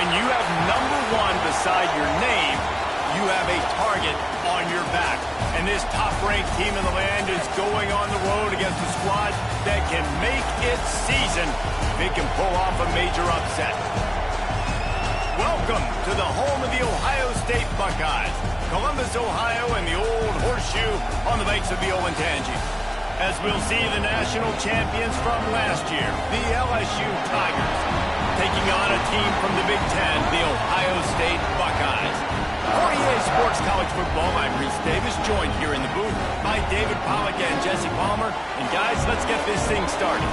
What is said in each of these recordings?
When you have #1 beside your name, you have a target on your back. And this top-ranked team in the land is going on the road against a squad that can make its season if it can pull off a major upset. Welcome to the home of the Ohio State Buckeyes, Columbus, Ohio, and the old horseshoe on the banks of the Olentangy. As we'll see the national champions from last year, the LSU Tigers, taking on a team from the Big Ten, the Ohio State Buckeyes. For EA Sports College Football, I'm Reese Davis, joined here in the booth by David Pollack and Jesse Palmer. And guys, let's get this thing started.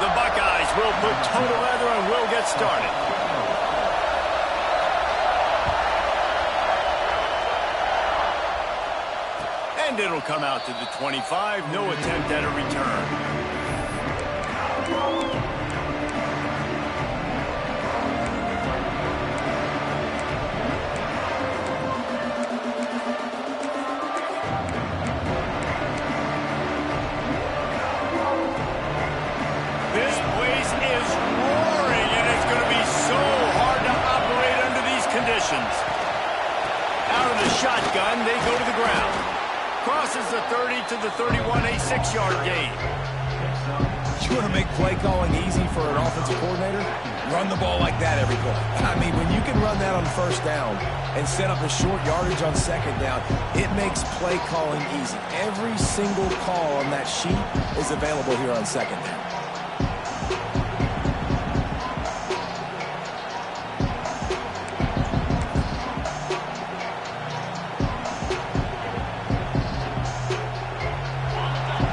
The Buckeyes will put toe to leather and will get started. And it'll come out to the 25. No attempt at a return. This place is roaring, and it's going to be so hard to operate under these conditions. Out of the shotgun, they go to the ground. Crosses the 30 to the 31, a 6-yard gain. You want to make play calling easy for an offensive coordinator? Run the ball like that every play. I mean, when you can run that on first down and set up a short yardage on second down, it makes play calling easy. Every single call on that sheet is available here on second down.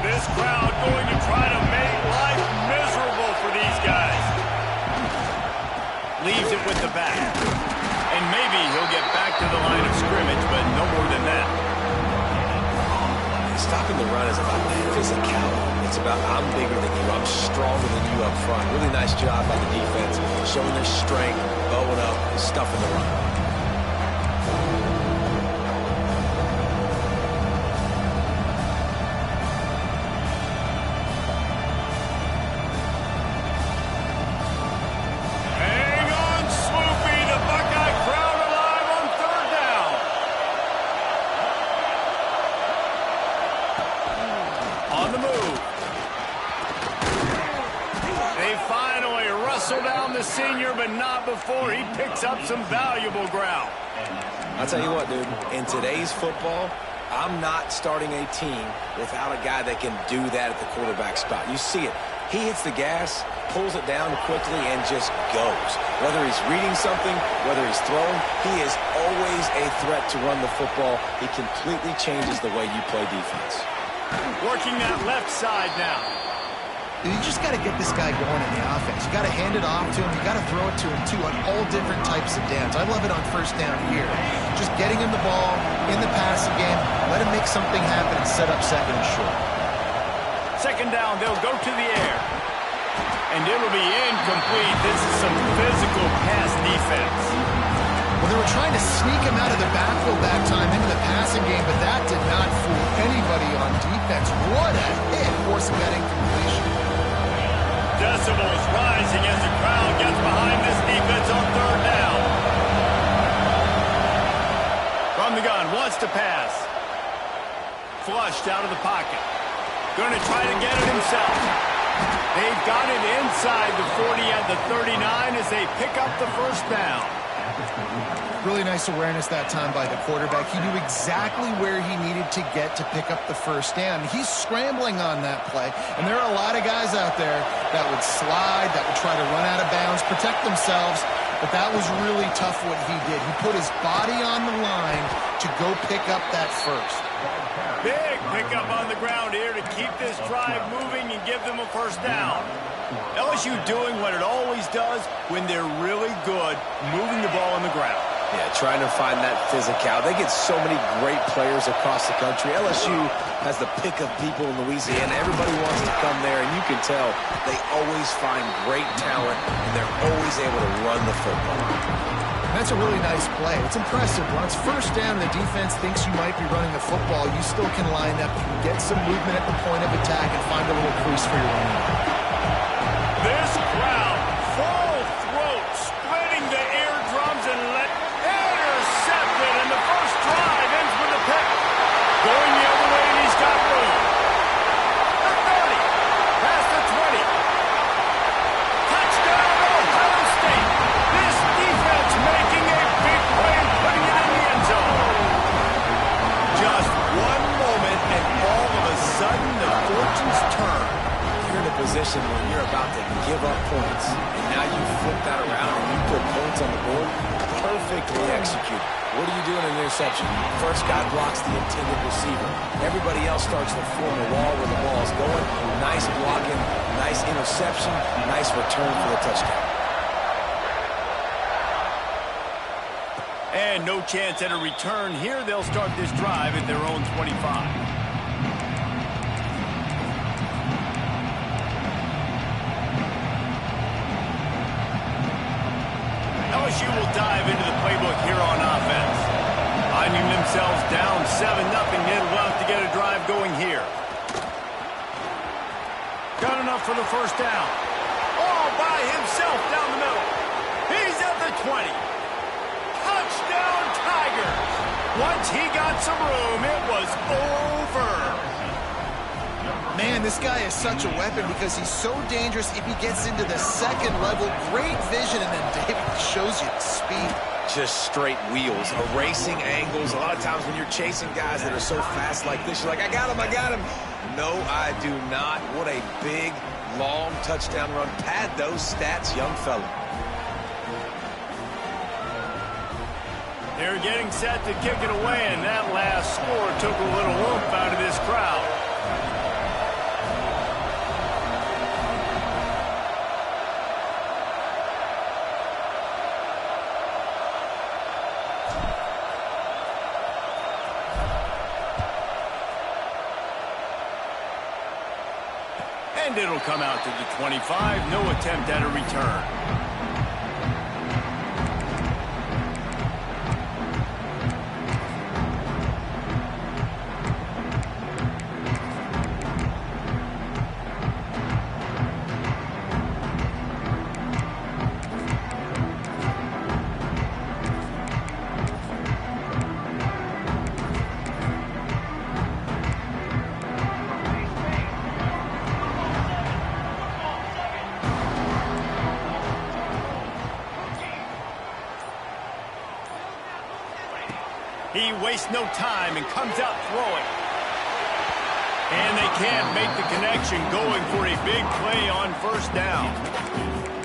This crowd going to try to make life miserable for these guys. Leaves it with the back. And maybe he'll get back to the line of scrimmage, but no more than that. Stopping the run is about physicality. It's about I'm bigger than you, I'm stronger than you up front. Really nice job by the defense, showing their strength, bowing up, stuffing the run. On the move. They finally wrestle down the senior, but not before he picks up some valuable ground. I'll tell you what, dude, in today's football, I'm not starting a team without a guy that can do that at the quarterback spot. You see it. He hits the gas, pulls it down quickly, and just goes. Whether he's reading something, whether he's throwing, he is always a threat to run the football. He completely changes the way you play defense. Working that left side now. You just got to get this guy going in the offense. You got to hand it off to him. You got to throw it to him, too, on all different types of downs. I love it on first down here. Just getting him the ball in the passing game, let him make something happen and set up second and short. Second down, they'll go to the air. And it'll be incomplete. This is some physical pass defense. Well, they were trying to sneak him out of the backfield that time into the passing game, but that did not fool anybody on defense. What a hit, forcing that incompletion. Decibels rising as the crowd gets behind this defense on third down. From the gun, wants to pass. Flushed out of the pocket. Going to try to get it himself. They've got it inside the 40 at the 39 as they pick up the first down. Really nice awareness that time by the quarterback. He knew exactly where he needed to get to pick up the first down. He's scrambling on that play, and there are a lot of guys out there that would slide, that would try to run out of bounds, protect themselves, but that was really tough what he did. He put his body on the line to go pick up that first. Big pickup on the ground here to keep this drive moving and give them a first down. LSU doing what it always does when they're really good, moving the ball on the ground. Yeah, trying to find that physical. They get so many great players across the country. LSU has the pick of people in Louisiana. Everybody wants to come there, and you can tell they always find great talent, and they're always able to run the football. That's a really nice play. It's impressive. When it's first down and the defense thinks you might be running the football, you still can line up. You can get some movement at the point of attack and find a little crease for your running back. This crowd, full throat, splitting the eardrums and intercepted, and the first drive ends with a pick. Going the other way, and he's got room. The 30, past the 20. Touchdown, Ohio State. This defense making a big play and putting it in the end zone. Just one moment, and all of a sudden, the fortunes turn. You're in a position where you're about to give up points, and now you flip that around and you put points on the board. Perfectly executed. What do you do in an interception? First guy blocks the intended receiver. Everybody else starts to form a wall where the ball is going. Nice blocking, nice interception, nice return for the touchdown. And no chance at a return here. They'll start this drive at their own 25. LSU will dive into the playbook here on offense. Finding themselves down 7-0, they'll have to get a drive going here. Got enough for the first down. All by himself down the middle. He's at the 20. Touchdown Tigers. Once he got some room, it was over. Man, this guy is such a weapon because he's so dangerous if he gets into the second level. Great vision, and then David shows you the speed. Just straight wheels, erasing angles. A lot of times when you're chasing guys that are so fast like this, you're like, I got him, I got him. No, I do not. What a big, long touchdown run. Pad those stats, young fella. They're getting set to kick it away, and that last score took a little oomph out of this crowd. And it'll come out to the 25. No attempt at a return. He wastes no time and comes out throwing. And they can't make the connection, going for a big play on first down.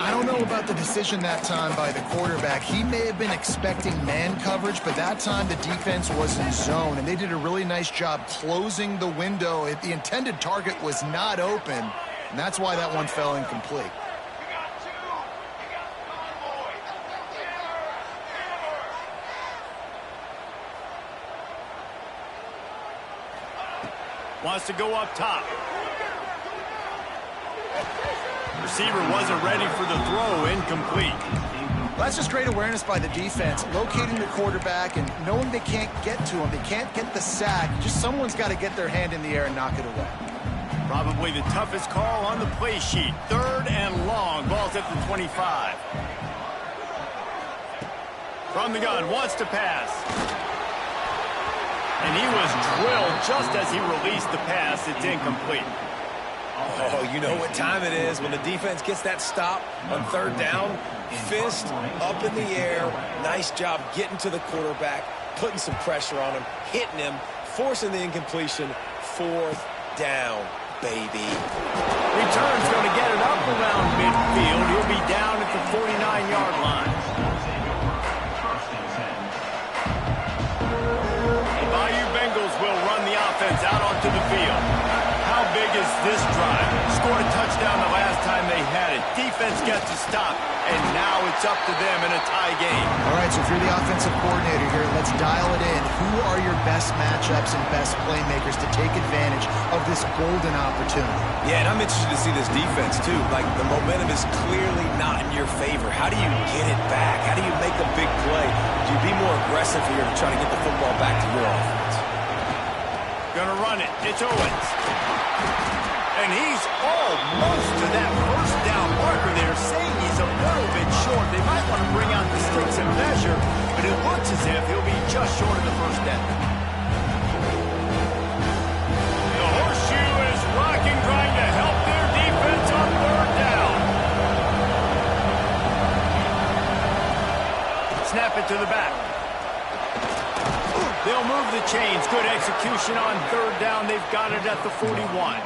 I don't know about the decision that time by the quarterback. He may have been expecting man coverage, but that time the defense was in zone, and they did a really nice job closing the window. The intended target was not open, and that's why that one fell incomplete. Wants to go up top. Receiver wasn't ready for the throw, incomplete. Well, that's just great awareness by the defense, locating the quarterback and knowing they can't get to him. They can't get the sack. Just someone's got to get their hand in the air and knock it away. Probably the toughest call on the play sheet. 3rd and long. Ball's at the 25. From the gun, wants to pass. And he was drilled just as he released the pass. It's incomplete. Oh, you know what time it is when the defense gets that stop on 3rd down. Fist up in the air. Nice job getting to the quarterback, putting some pressure on him, hitting him, forcing the incompletion. 4th down, baby. Return's going to get it up around midfield. He'll be down at the 49-yard line. Will run the offense out onto the field. How big is this drive? scored a touchdown the last time they had it. Defense gets a stop, and now it's up to them in a tie game. All right, so if you're the offensive coordinator here, let's dial it in. Who are your best matchups and best playmakers to take advantage of this golden opportunity? Yeah, and I'm interested to see this defense, too. Like, the momentum is clearly not in your favor. How do you get it back? How do you make a big play? Do you be more aggressive here to try to get the football back to your offense? Gonna run it. It's Owens. And he's almost to that first down marker there, saying he's a little bit short. They might want to bring out the sticks and measure, but it looks as if he'll be just short of the first down. The horseshoe is rocking, trying to help their defense on third down. Snap it to the back. They'll move the chains. Good execution on third down. They've got it at the 41.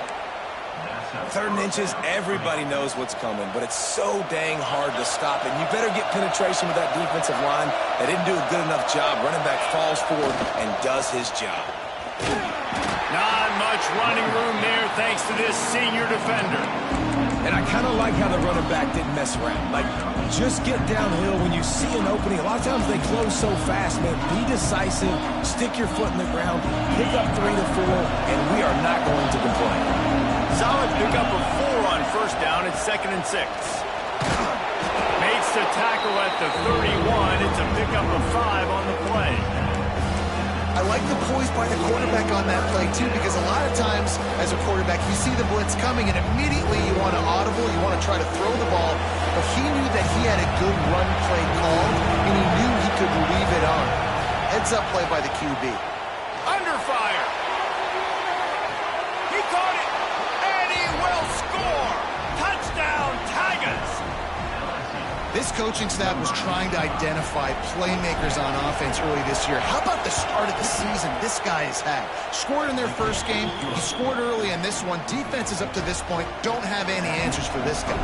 3rd and inches, everybody knows what's coming, but it's so dang hard to stop it. You better get penetration with that defensive line. They didn't do a good enough job. Running back falls forward and does his job. Not much running room there thanks to this senior defender. And I kind of like how the running back didn't mess around. Like, just get downhill when you see an opening. A lot of times they close so fast, man. Be decisive, stick your foot in the ground, pick up 3 to 4, and we are not going to complain. Solid pickup of 4 on first down. It's 2nd and 6. Makes the tackle at the 31. It's a pickup of 5 on the play. I like the poise by the quarterback on that play, too, because a lot of times, as a quarterback, you see the blitz coming, and immediately you want to audible, you want to try to throw the ball, but he knew that he had a good run play called, and he knew he could leave it on. Heads-up play by the QB. Under fire. He caught it, and he will score. Touchdown, Tigers. This coaching staff was trying to identify playmakers on offense early this year. How about the start of the season this guy has had? Scored in their first game. He scored early in this one. Defenses up to this point don't have any answers for this guy.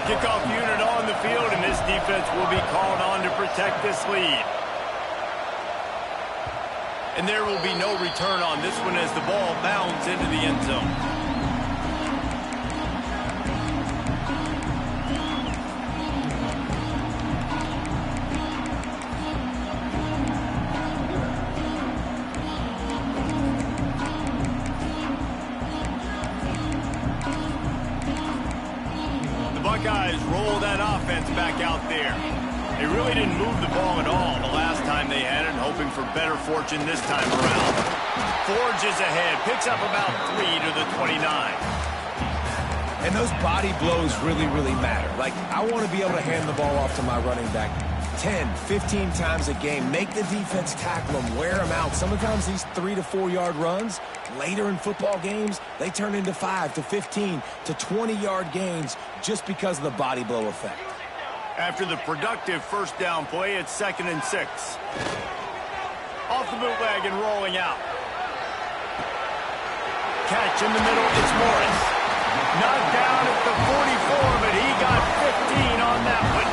Kickoff unit on the field, and this defense will be called on to protect this lead. And there will be no return on this one as the ball bounds into the end zone. Buckeyes roll that offense back out there. They really didn't move the ball at all the last time they had it, hoping for better fortune this time around. Forges ahead, picks up about 3 to the 29. And those body blows really, really matter. Like, I want to be able to hand the ball off to my running back 10, 15 times a game. Make the defense tackle them, wear them out. Sometimes these 3 to 4 yard runs, later in football games, they turn into 5 to 15 to 20 yard gains just because of the body blow effect. After the productive first down play, it's 2nd and 6. Off the bootleg and rolling out. Catch in the middle, it's Morris. Knocked down at the 44, but he got 15 on that one.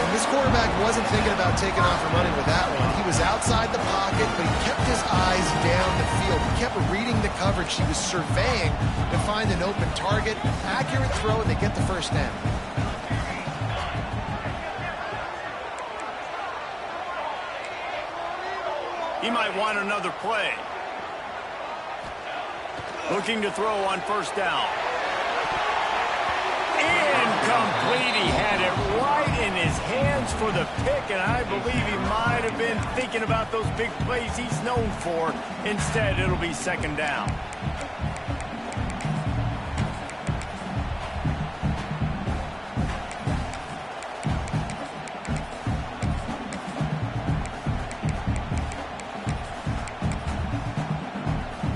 And this quarterback wasn't thinking about taking off and running with that one. He was outside the pocket, but he kept his eyes down the field. He kept reading the coverage. He was surveying to find an open target. Accurate throw, and they get the first down. He might want another play. Looking to throw on first down. Incomplete. He had it right in his hands for the pick, and I believe he might have been thinking about those big plays he's known for. Instead, it'll be 2nd down.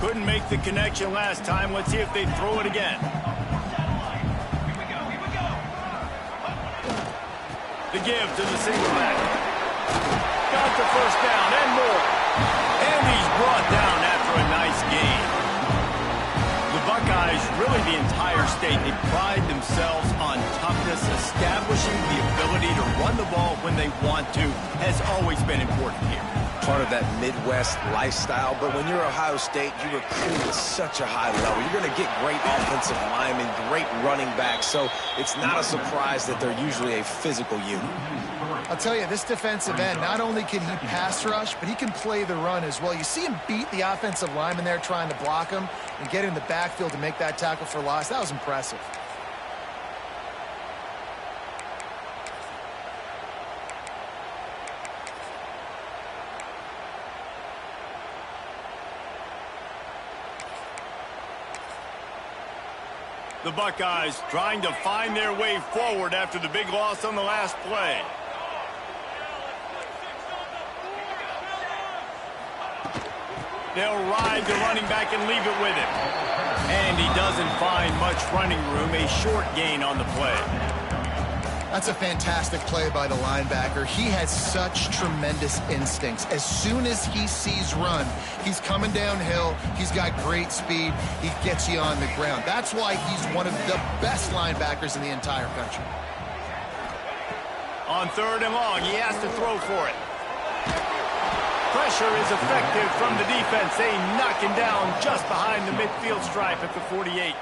Couldn't make the connection last time. Let's see if they throw it again. The give to the single back. Got the first down and more. And he's brought down after a nice gain. The Buckeyes, really the entire state, they pride themselves on toughness. Establishing the ability to run the ball when they want to has always been important here. part of that Midwest lifestyle. But when you're Ohio State, you recruit at such a high level. You're going to get great offensive linemen, great running backs. So it's not a surprise that they're usually a physical unit. I'll tell you, this defensive end, not only can he pass rush, but he can play the run as well. You see him beat the offensive lineman there trying to block him and get in the backfield to make that tackle for loss. That was impressive. The Buckeyes trying to find their way forward after the big loss on the last play. They'll ride the running back and leave it with him. And he doesn't find much running room, a short gain on the play. That's a fantastic play by the linebacker. He has such tremendous instincts. As soon as he sees run, he's coming downhill. He's got great speed. He gets you on the ground. That's why he's one of the best linebackers in the entire country. On 3rd and long, he has to throw for it. Pressure is effective from the defense. They knock him down just behind the midfield stripe at the 48.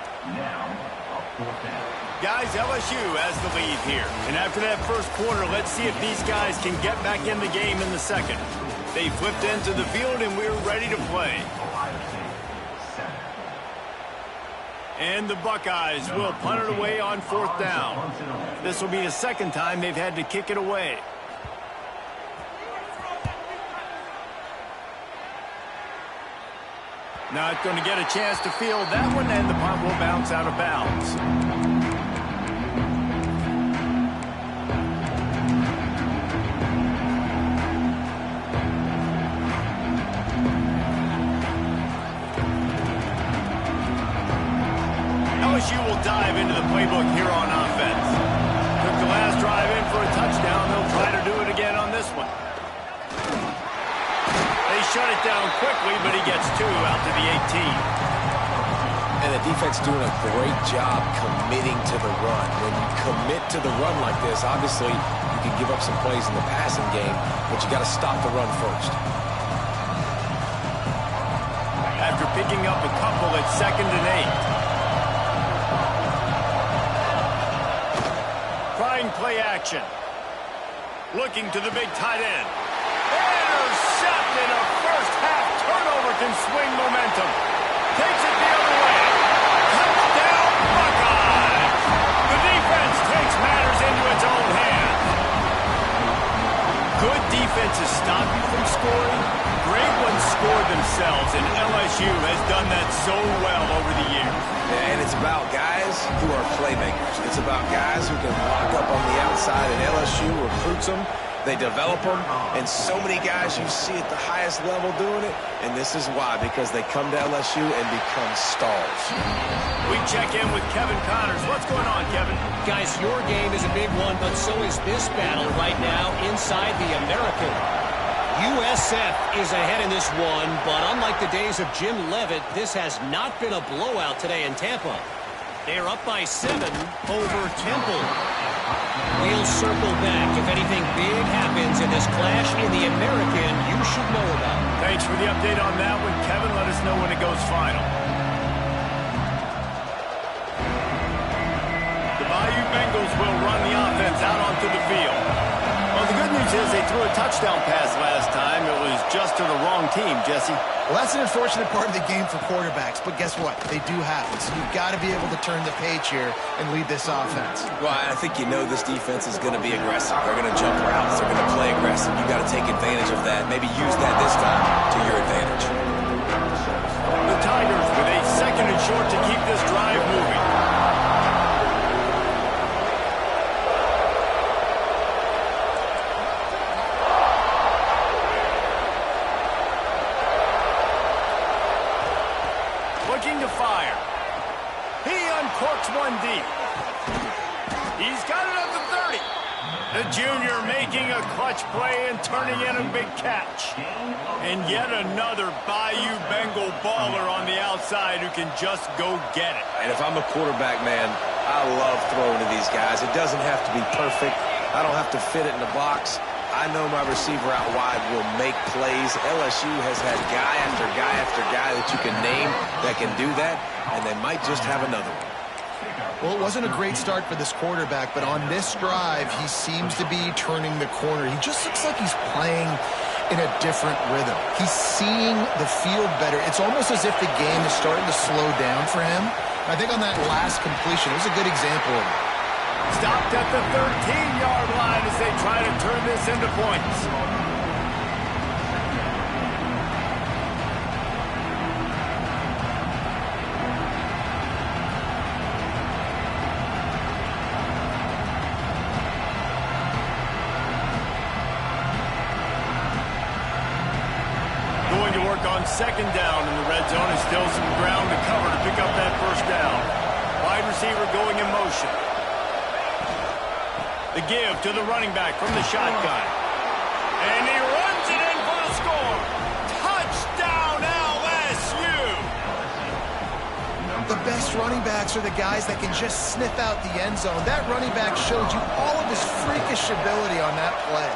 Guys, LSU has the lead here. And after that first quarter, let's see if these guys can get back in the game in the second. They flipped into the field, and we're ready to play. And the Buckeyes will punt it away on 4th down. This will be the second time they've had to kick it away. Not going to get a chance to field that one, and the punt will bounce out of bounds. LSU will dive into the playbook here on offense. Took the last drive in for a touchdown. They'll try to do it again on this one. They shut it down quickly, but he gets 2 out to the 18. And the defense doing a great job committing to the run. When you commit to the run like this, obviously you can give up some plays in the passing game, but you got to stop the run first. After picking up a couple at 2nd and 8. Trying play action. Looking to the big tight end. Intercepted. A first-half turnover can swing momentum. Takes it the other way. Touchdown, Buckeyes. The defense takes matters into its own hands. Good defenses stop you from scoring. Great ones score themselves, and LSU has done that so well over the years. And it's about guys who are playmakers. It's about guys who can lock up on the outside, and LSU recruits them. They develop them, and so many guys you see at the highest level doing it, and this is why, because they come to LSU and become stars. We check in with Kevin Connors. What's going on, Kevin? Guys, your game is a big one, but so is this battle right now inside the American. USF is ahead in this one, but unlike the days of Jim Leavitt, this has not been a blowout today in Tampa. They're up by 7 over Temple. We'll circle back. If anything big happens in this clash in the American, you should know about it. Thanks for the update on that one, Kevin. Let us know when it goes final. The Bayou Bengals will run the offense out onto the field. Well, the good news is they threw a touchdown pass last time. It was just to the wrong team, Jesse. Well, that's an unfortunate part of the game for quarterbacks, but guess what? They do happen, so you've got to be able to turn the page here and lead this offense. Well, I think you know this defense is going to be aggressive. They're going to jump routes. They're going to play aggressive. You got to take advantage of that. Maybe use that this time to your advantage. The Tigers with a 2nd and short to keep this drive moving. Looking to fire. He uncorks one deep. He's got it at the 30. The junior making a clutch play and turning in a big catch. And yet another Bayou Bengal baller on the outside who can just go get it. And if I'm a quarterback, man, I love throwing to these guys. It doesn't have to be perfect. I don't have to fit it in the box. I know my receiver out wide will make plays. LSU has had guy after guy after guy that you can name that can do that, and they might just have another one. Well, it wasn't a great start for this quarterback, but on this drive, he seems to be turning the corner. He just looks like he's playing in a different rhythm. He's seeing the field better. It's almost as if the game is starting to slow down for him. I think on that last completion, it was a good example of it. Stopped at the 13-yard line as they try to turn this into points. Going to work on second down in the red zone, and still some ground to cover to pick up that first down. Wide receiver going in motion. The give to the running back from the shotgun. And he runs it in for the score. Touchdown, LSU! The best running backs are the guys that can just sniff out the end zone. That running back showed you all of his freakish ability on that play.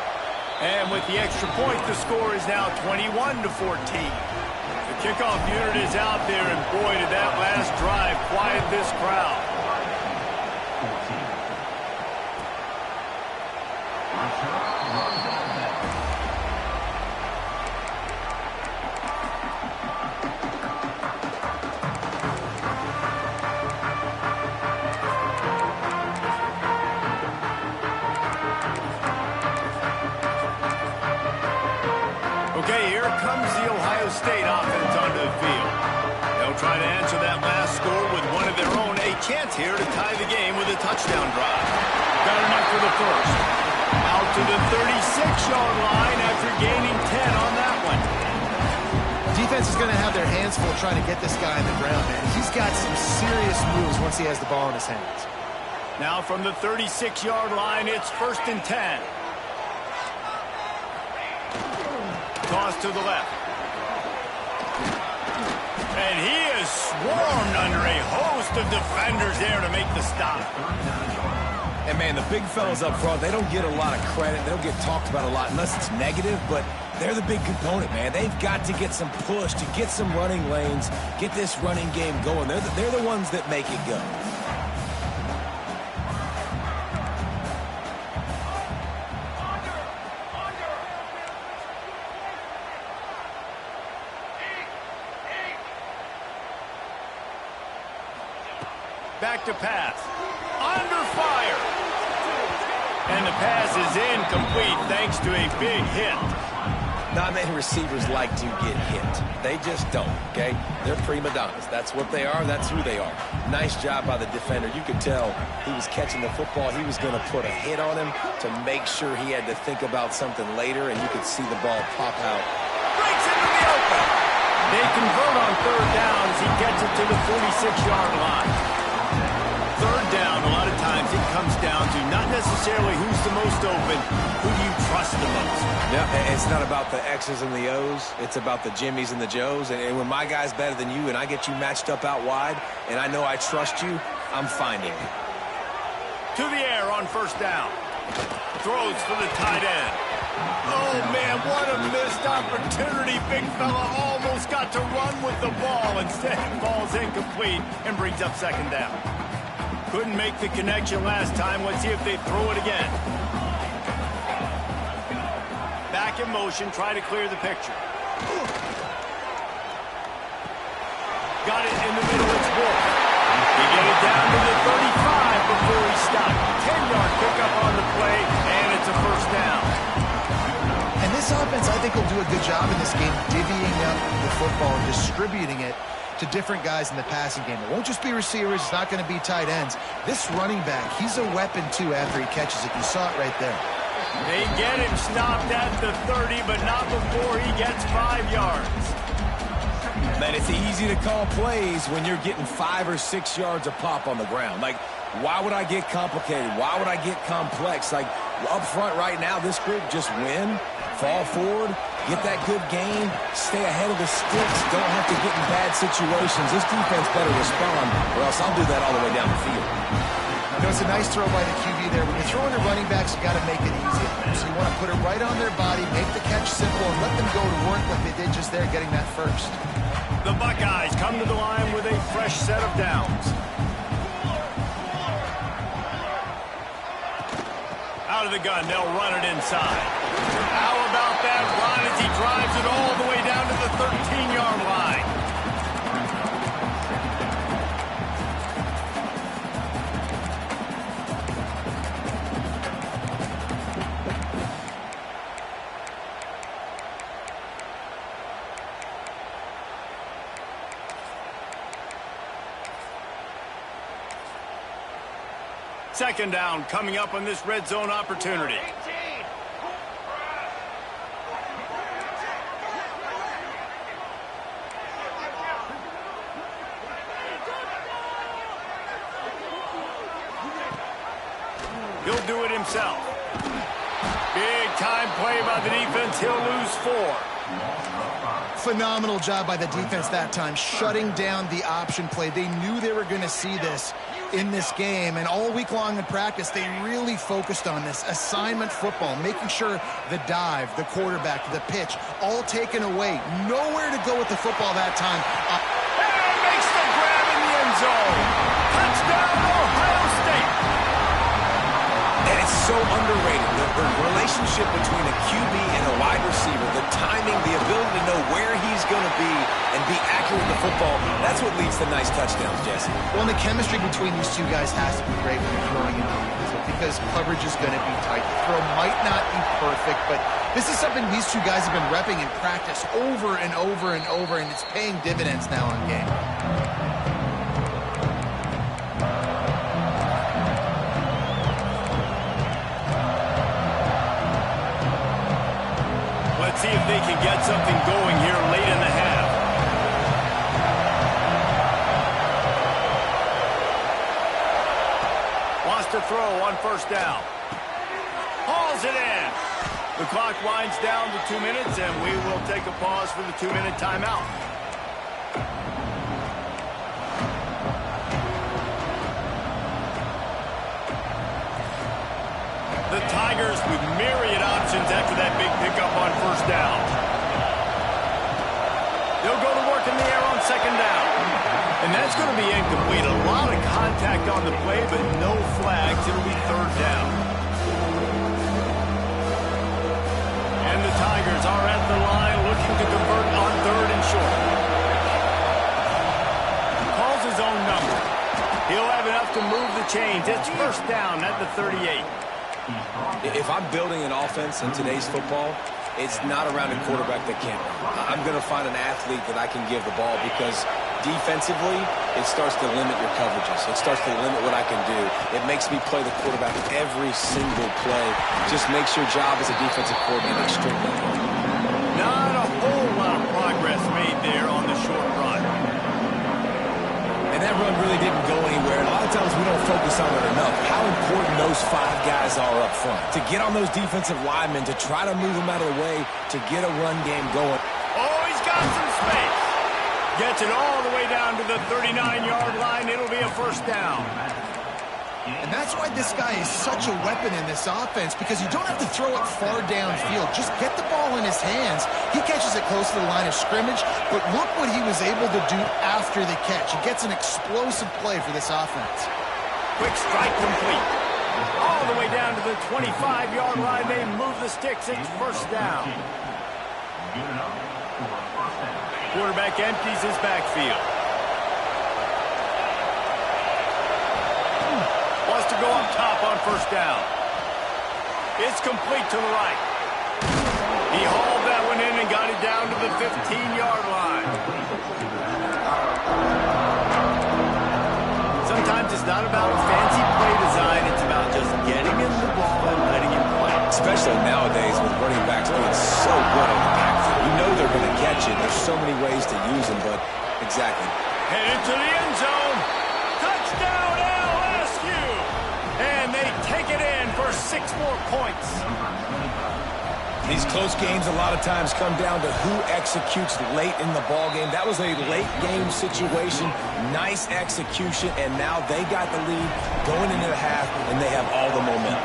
And with the extra point, the score is now 21-14. The kickoff unit is out there, and boy, did that last drive quiet this crowd. Okay, here comes the Ohio State offense onto the field. They'll try to answer that last score with one of their own. A chance here to tie the game with a touchdown drive. Got enough for the first. Out to the 36-yard line after gaining 10 on that one. Defense is going to have their hands full trying to get this guy on the ground, man. He's got some serious moves once he has the ball in his hands. Now from the 36-yard line, it's 1st and 10. Toss to the left. And he is swarmed under a host of defenders there to make the stop. And, man, the big fellas up front, they don't get a lot of credit. They don't get talked about a lot unless it's negative, but they're the big component, man. They've got to get some push, to get some running lanes, get this running game going. They're the ones that make it go. Back to pass. Under fire. And the pass is incomplete thanks to a big hit. Not many receivers like to get hit. They just don't, okay? They're prima donnas. That's what they are. That's who they are. Nice job by the defender. You could tell he was catching the football. He was going to put a hit on him to make sure he had to think about something later, and you could see the ball pop out. Breaks into the open. They convert on third down as he gets it to the 46-yard line. Third down, a lot of times it comes down to not necessarily who's the most open, who do you trust the most? Yeah, it's not about the X's and the O's. It's about the Jimmies and the Joes. And when my guy's better than you and I get you matched up out wide and I know I trust you, I'm finding you. To the air on first down. Throws for the tight end. Oh, man, what a missed opportunity. Big fella almost got to run with the ball. Instead, it falls incomplete and brings up second down. Couldn't make the connection last time. Let's see if they throw it again. Back in motion, try to clear the picture. Got it in the middle, it's Wolf. He get it down to the 35 before he stopped. 10-yard pickup on the play, and it's a first down. And this offense, I think, will do a good job in this game divvying up the football and distributing it to different guys in the passing game. It won't just be receivers. It's not going to be tight ends. This running back, he's a weapon, too, after he catches it. You saw it right there. They get him stopped at the 30, but not before he gets 5 yards. Man, it's easy to call plays when you're getting 5 or 6 yards a pop on the ground. Like, why would I get complicated? Why would I get complex? Like, up front right now, this group just win, fall forward, get that good game, stay ahead of the sticks, don't have to get in bad situations. This defense better respond, or else I'll do that all the way down the field. It's a nice throw by the QB there. When you're throwing to running backs, you got to make it easy. So you want to put it right on their body, make the catch simple, and let them go to work like they did just there, getting that first. The Buckeyes come to the line with a fresh set of downs. Out of the gun, they'll run it inside. How about that run as he drives it all the way down to the 13-yard line? Second down coming up on this red zone opportunity. He'll do it himself. Big time play by the defense. He'll lose 4. Phenomenal job by the defense that time, shutting down the option play. They knew they were going to see this in this game, and all week long in practice, they really focused on this assignment football, making sure the dive, the quarterback, the pitch, all taken away. Nowhere to go with the football that time. And makes the grab in the end zone. Touchdown, Ohio State. And it's so underrated. The relationship between a QB and a wide receiver, the timing, the ability to know where he's going to be and be accurate with the football, that's what leads to nice touchdowns, Jesse. Well, and the chemistry between these two guys has to be great when you're throwing it on because coverage is going to be tight. The throw might not be perfect, but this is something these two guys have been repping in practice over and over and over, and it's paying dividends now in game. Let's see if they can get something going here late in the half. Wants to throw on first down. Hauls it in. The clock winds down to 2 minutes, and we will take a pause for the 2-minute timeout. The Tigers with myriad options after that big pickup on first down. They'll go to work in the air on second down. And that's going to be incomplete. A lot of contact on the play, but no flags. It'll be third down. And the Tigers are at the line looking to convert on third and short. Calls his own number. He'll have enough to move the chains. It's first down at the 38. If I'm building an offense in today's football, it's not around a quarterback that can't run. I'm going to find an athlete that I can give the ball because defensively, it starts to limit your coverages. It starts to limit what I can do. It makes me play the quarterback every single play. Just makes your job as a defensive coordinator extremely hard. Not a whole lot of progress made there on the short run. And that run really didn't go anywhere. And a lot of times we don't focus on it enough. How important those 5 guys are up front. To get on those defensive linemen, to try to move them out of the way, to get a run game going. Oh, he's got some space. Gets it all the way down to the 39-yard line. It'll be a first down. And that's why this guy is such a weapon in this offense, because you don't have to throw it far downfield. Just get the ball in his hands. He catches it close to the line of scrimmage, but look what he was able to do after the catch. He gets an explosive play for this offense. Quick strike complete. All the way down to the 25-yard line. They move the sticks. It's first down. Quarterback empties his backfield. Wants to go up top on first down. It's complete to the right. He hauled that one in and got it down to the 15-yard line. Sometimes it's not about fancy play design. It's about just getting him the ball and letting him play. Especially nowadays with running backs being so good on the backfield. You know they're going to catch it. There's so many ways to use them, but exactly. Headed to the end zone. Touchdown, LSU. And they take it in for 6 more points. These close games a lot of times come down to who executes late in the ball game. That was a late game situation. Nice execution, and now they got the lead going into the half, and they have all the momentum.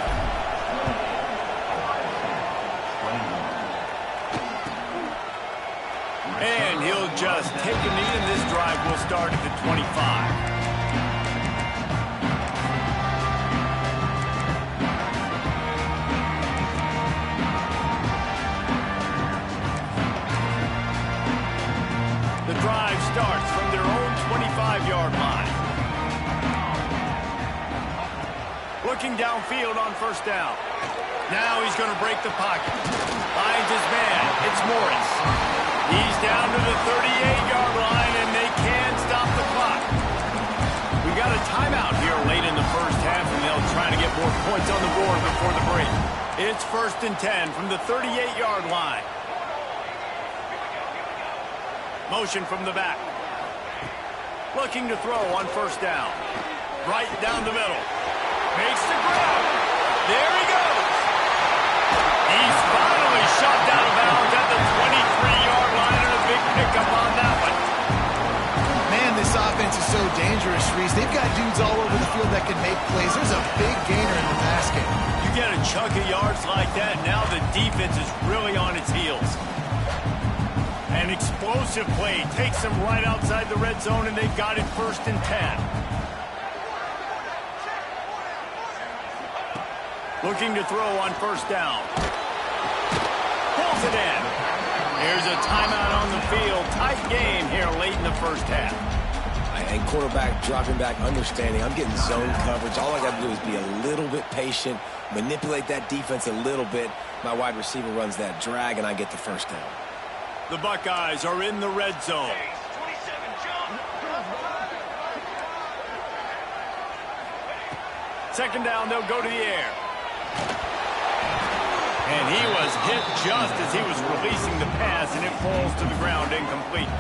And he'll just take a knee, and this drive will start at the 25. Drive starts from their own 25-yard line. Looking downfield on first down. Now he's going to break the pocket. Finds his man. It's Morris. He's down to the 38-yard line, and they can't stop the clock. We got a timeout here late in the first half, and they'll try to get more points on the board before the break. It's 1st and 10 from the 38-yard line. Motion from the back. Looking to throw on first down. Right down the middle. Makes the grab. There he goes. He's finally shoved out of bounds at the 23-yard line, and a big pickup on that one. Man, this offense is so dangerous, Reese. They've got dudes all over the field that can make plays. There's a big gainer in the basket. You get a chunk of yards like that, now the defense is really on its heels. An explosive play takes them right outside the red zone, and they've got it 1st and 10. Looking to throw on first down. Pulls it in. Here's a timeout on the field. Tight game here late in the first half. And quarterback dropping back, understanding I'm getting zone coverage. All I got to do is be a little bit patient, manipulate that defense a little bit. My wide receiver runs that drag, and I get the first down. The Buckeyes are in the red zone. Second down, they'll go to the air. And he was hit just as he was releasing the pass, and it falls to the ground incomplete.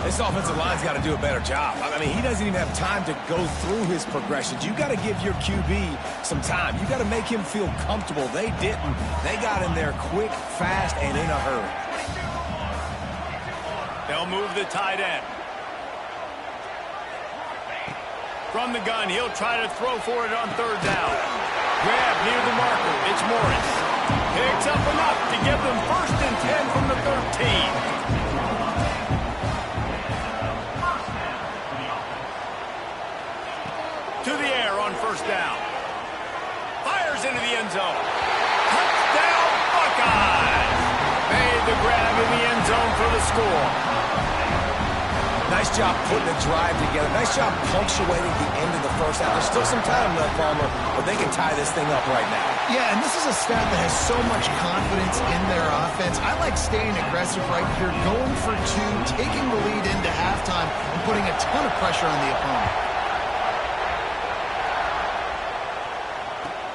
This offensive line's got to do a better job. I mean, he doesn't even have time to go through his progressions. You got to give your QB some time. You got to make him feel comfortable. They didn't. They got in there quick, fast, and in a hurry. They'll move the tight end. From the gun, he'll try to throw for it on third down. Grab near the marker. It's Morris. Picks up enough to give them 1st and 10 from the 13. To the air on first down. Fires into the end zone. Touchdown, Buckeyes! Made the grab in the end zone for the score. Nice job putting a drive together. Nice job punctuating the end of the first half. There's still some time left, Palmer, but they can tie this thing up right now. Yeah, and this is a staff that has so much confidence in their offense. I like staying aggressive right here, going for two, taking the lead into halftime, and putting a ton of pressure on the opponent.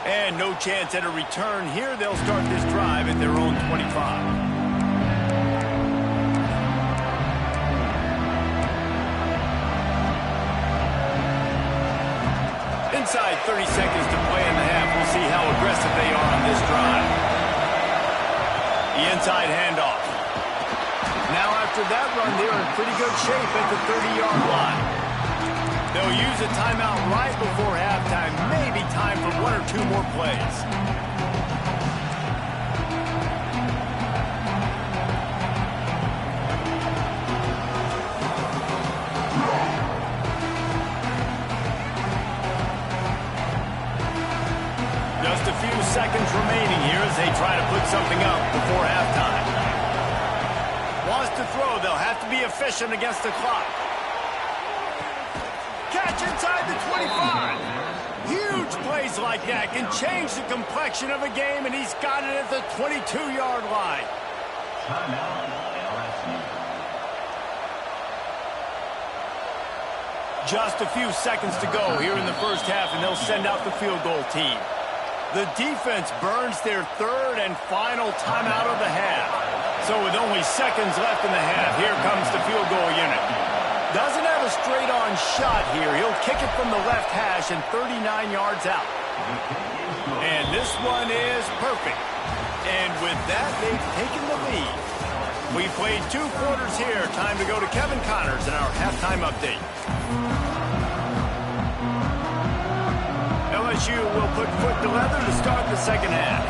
And no chance at a return here. They'll start this drive at their own 25. Inside 30 seconds to play in the half. We'll see how aggressive they are on this drive. The inside handoff. Now after that run, they're in pretty good shape at the 30-yard line. They'll use a timeout right before halftime. Maybe time for 1 or 2 more plays. Just a few seconds remaining here as they try to put something up before halftime. Wants to throw. They'll have to be efficient against the clock. Catch inside the 25. Huge plays like that can change the complexion of a game, and he's got it at the 22-yard line. Just a few seconds to go here in the first half, and they'll send out the field goal team. The defense burns their 3rd and final timeout of the half. So with only seconds left in the half, here comes the field goal unit. Doesn't have a straight-on shot here. He'll kick it from the left hash and 39 yards out. And this one is perfect. And with that, they've taken the lead. We played 2 quarters here. Time to go to Kevin Connors in our halftime update. LSU will put foot to leather to start the second half.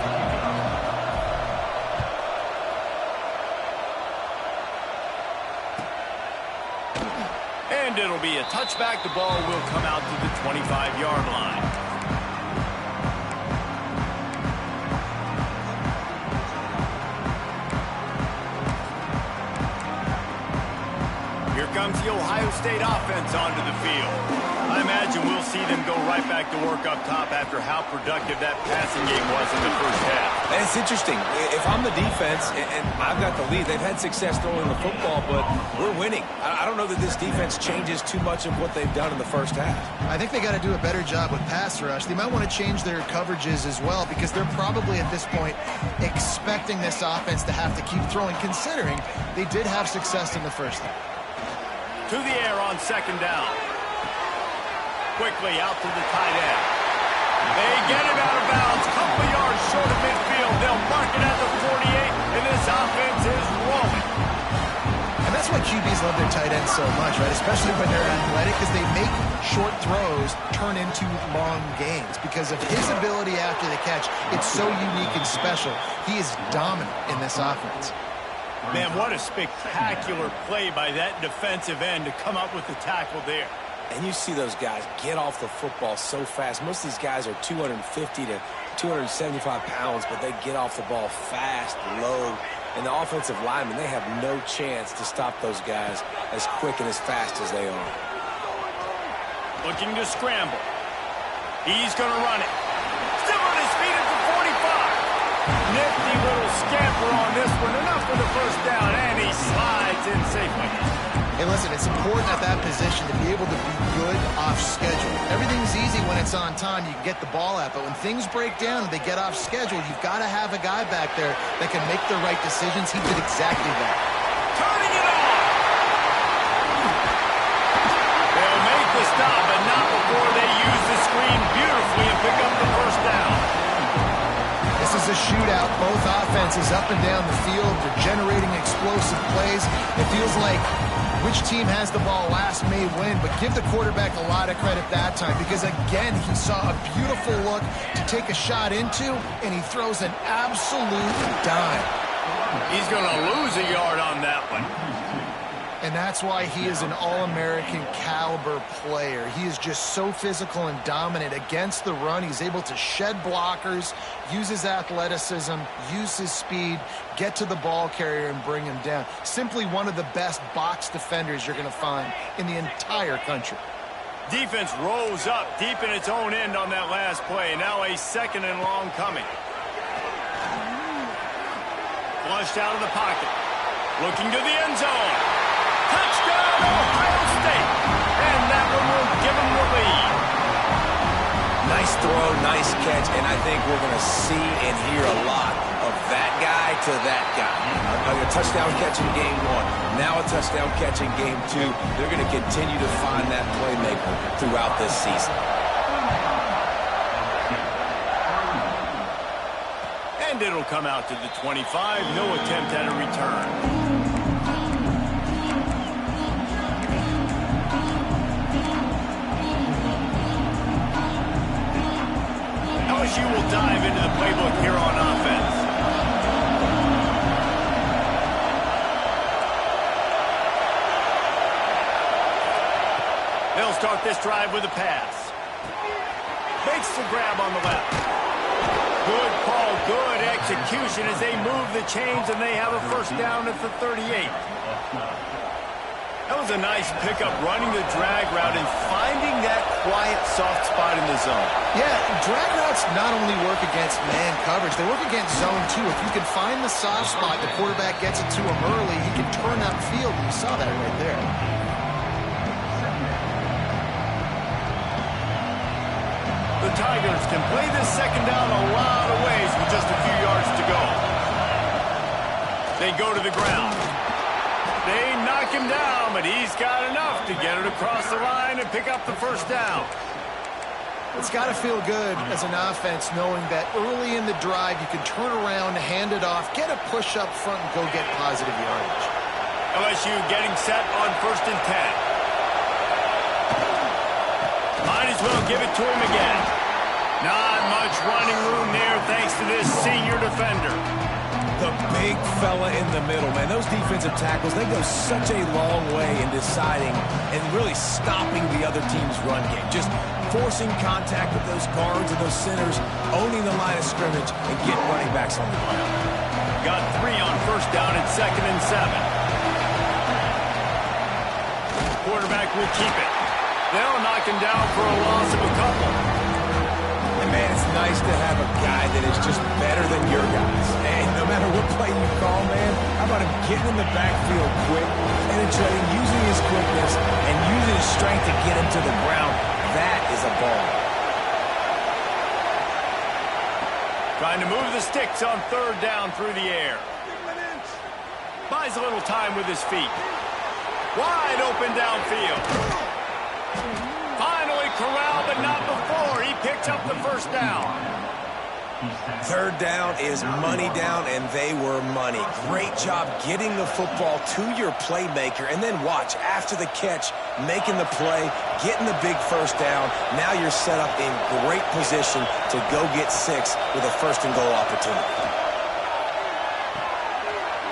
And it'll be a touchback. The ball will come out to the 25-yard line. Here comes the Ohio State offense onto the field. I imagine we'll see them go right back to work up top after how productive that passing game was in the first half. And it's interesting. If I'm the defense and I've got the lead, they've had success throwing the football, but we're winning. I don't know that this defense changes too much of what they've done in the first half. I think they got to do a better job with pass rush. They might want to change their coverages as well because they're probably at this point expecting this offense to have to keep throwing, considering they did have success in the first half. To the air on second down. Quickly out to the tight end. They get him out of bounds. Couple yards short of midfield. They'll mark it at the 48, and this offense is rolling. And that's why QBs love their tight ends so much, right? Especially when they're athletic, because they make short throws turn into long gains. Because of his ability after the catch, it's so unique and special. He is dominant in this offense. Man, what a spectacular play by that defensive end to come up with the tackle there. And you see those guys get off the football so fast. Most of these guys are 250 to 275 pounds, but they get off the ball fast, low. And the offensive linemen, they have no chance to stop those guys as quick and as fast as they are. Looking to scramble. He's going to run it. Still on his feet at the 45. Nifty little scamper on this one. Enough for the first down, and he slides in safely. Hey, listen, it's important at that position to be able to be good off schedule. Everything's easy when it's on time. You can get the ball out. But when things break down and they get off schedule, you've got to have a guy back there that can make the right decisions. He did exactly that. Turning it on. They'll make the stop, but not before they use the screen beautifully and pick up the first down. This is a shootout. Both offenses up and down the field. They're generating explosive plays. It feels like which team has the ball last may win, but give the quarterback a lot of credit that time because, again, he saw a beautiful look to take a shot into, and he throws an absolute dime. He's going to lose a yard on that one. And that's why he is an All-American caliber player. He is just so physical and dominant against the run. He's able to shed blockers, use his athleticism, use his speed, get to the ball carrier and bring him down. Simply one of the best box defenders you're going to find in the entire country. Defense rose up deep in its own end on that last play. Now a second and long coming. Flushed out of the pocket. Looking to the end zone. Touchdown, Ohio State. And that one will give them the lead. Nice throw, nice catch, and I think we're going to see and hear a lot of that guy to that guy. A touchdown catch in game 1. Now a touchdown catch in game 2. They're going to continue to find that playmaker throughout this season. And it'll come out to the 25. No attempt at a return. LSU will dive into the playbook here on offense. They'll start this drive with a pass. Makes the grab on the left. Good call, good execution as they move the chains and they have a first down at the 38. That was a nice pickup, running the drag route and finding that quiet, soft spot in the zone. Yeah, drag routes not only work against man coverage, they work against zone too. If you can find the soft spot, the quarterback gets it to him early, he can turn upfield, and you saw that right there. The Tigers can play this second down a lot of ways with just a few yards to go. They go to the ground. They knock him down, but he's got enough to get it across the line and pick up the first down. It's got to feel good as an offense knowing that early in the drive you can turn around, hand it off, get a push up front, and go get positive yardage. LSU getting set on 1st and 10. Might as well give it to him again. Not much running room there thanks to this senior defender. The big fella in the middle, man. Those defensive tackles, they go such a long way in deciding and really stopping the other team's run game. Just forcing contact with those guards and those centers, owning the line of scrimmage, and getting running backs on the ground. Got 3 on 1st down and 2nd and 7. Quarterback will keep it. They'll knock him down for a loss of a couple. And man, it's nice to have a guy that is just better than your guys. And no matter what play you call, man, how about him getting in the backfield quick, penetrating, using his quickness, and using his strength to get him to the ground. That is a ball. Trying to move the sticks on 3rd down through the air. Buys a little time with his feet. Wide open downfield. Finally corralled, but not before. He picks up the 1st down. 3rd down is money down, and they were money. Great job getting the football to your playmaker, and then watch, after the catch, making the play, getting the big 1st down. Now you're set up in great position to go get 6 with a 1st and goal opportunity.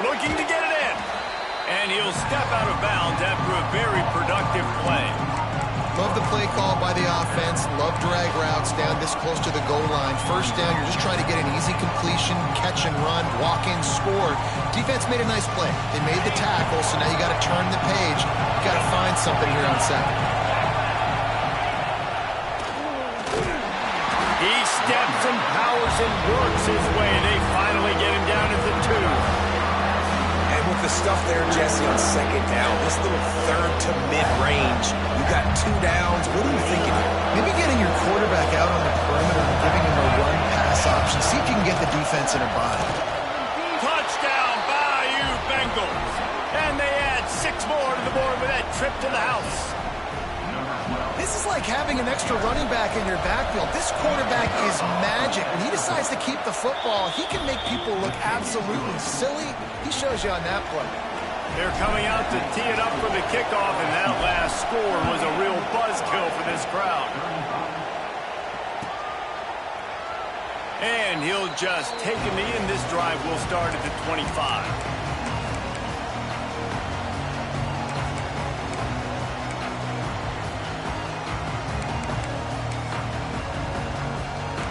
Looking to get it in. And he'll step out of bounds after a very productive play. Love the play call by the offense. Love drag routes down this close to the goal line. 1st down, you're just trying to get an easy completion, catch and run, walk in, score. Defense made a nice play. They made the tackle, so now you got to turn the page. You got to find something here on 2nd. He steps and powers and works his way. They finally get him down at the 2. With the stuff there, Jesse, on 2nd down, this little 3rd to mid-range, you got 2 downs. What are you thinking here? Maybe getting your quarterback out on the perimeter and giving him a run-pass option. See if you can get the defense in a bind. Touchdown, Bayou Bengals. And they add 6 more to the board with that trip to the house. This is like having an extra running back in your backfield. This quarterback is magic. When he decides to keep the football, he can make people look absolutely silly. He shows you on that play. They're coming out to tee it up for the kickoff, and that last score was a real buzzkill for this crowd. And he'll just take a knee, and this drive will start at the 25.